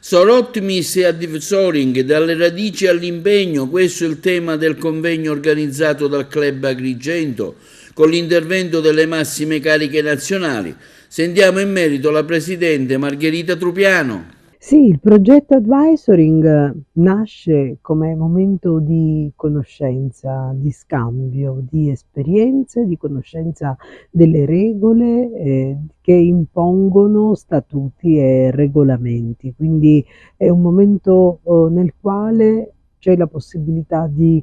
Sor Optimis e Advisoring, dalle radici all'impegno, questo è il tema del convegno organizzato dal Club Agrigento con l'intervento delle massime cariche nazionali. Sentiamo in merito la Presidente Margherita Trupiano. Sì, il progetto Advisoring nasce come momento di conoscenza, di scambio, di esperienze, di conoscenza delle regole che impongono statuti e regolamenti. Quindi è un momento nel quale c'è la possibilità di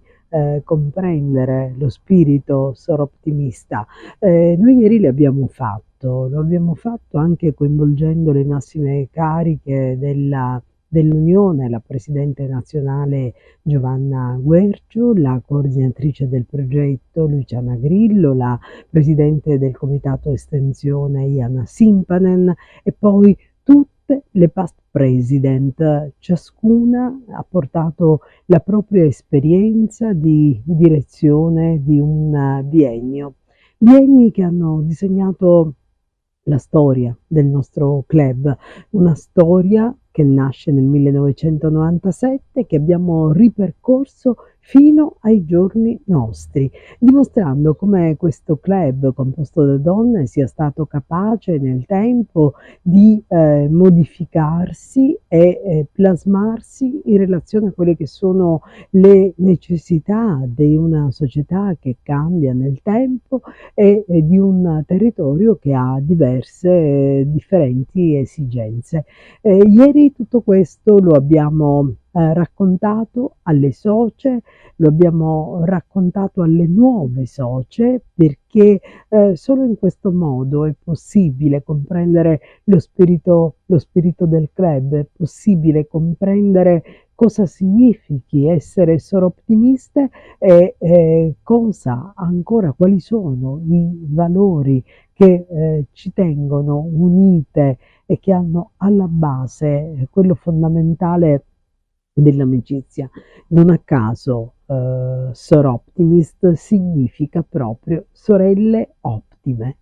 comprendere lo spirito soroptimista. Noi ieri lo abbiamo fatto anche coinvolgendo le massime cariche dell'Unione, la Presidente nazionale Giovanna Guercio, la coordinatrice del progetto Luciana Grillo, la Presidente del Comitato Estensione Iana Simpanen e poi tutte le past president, ciascuna ha portato la propria esperienza di direzione di un biennio. Bienni che hanno disegnato la storia del nostro club, una storia che nasce nel 1997 che abbiamo ripercorso fino ai giorni nostri, dimostrando come questo club composto da donne sia stato capace nel tempo di modificarsi e plasmarsi in relazione a quelle che sono le necessità di una società che cambia nel tempo e di un territorio che ha diverse differenti esigenze. Ieri tutto questo lo abbiamo raccontato alle socie, lo abbiamo raccontato alle nuove socie perché solo in questo modo è possibile comprendere lo spirito del club, è possibile comprendere cosa significhi essere soroptimiste e cosa ancora, quali sono i valori che ci tengono unite e che hanno alla base quello fondamentale dell'amicizia. Non a caso Soroptimist significa proprio sorelle ottime.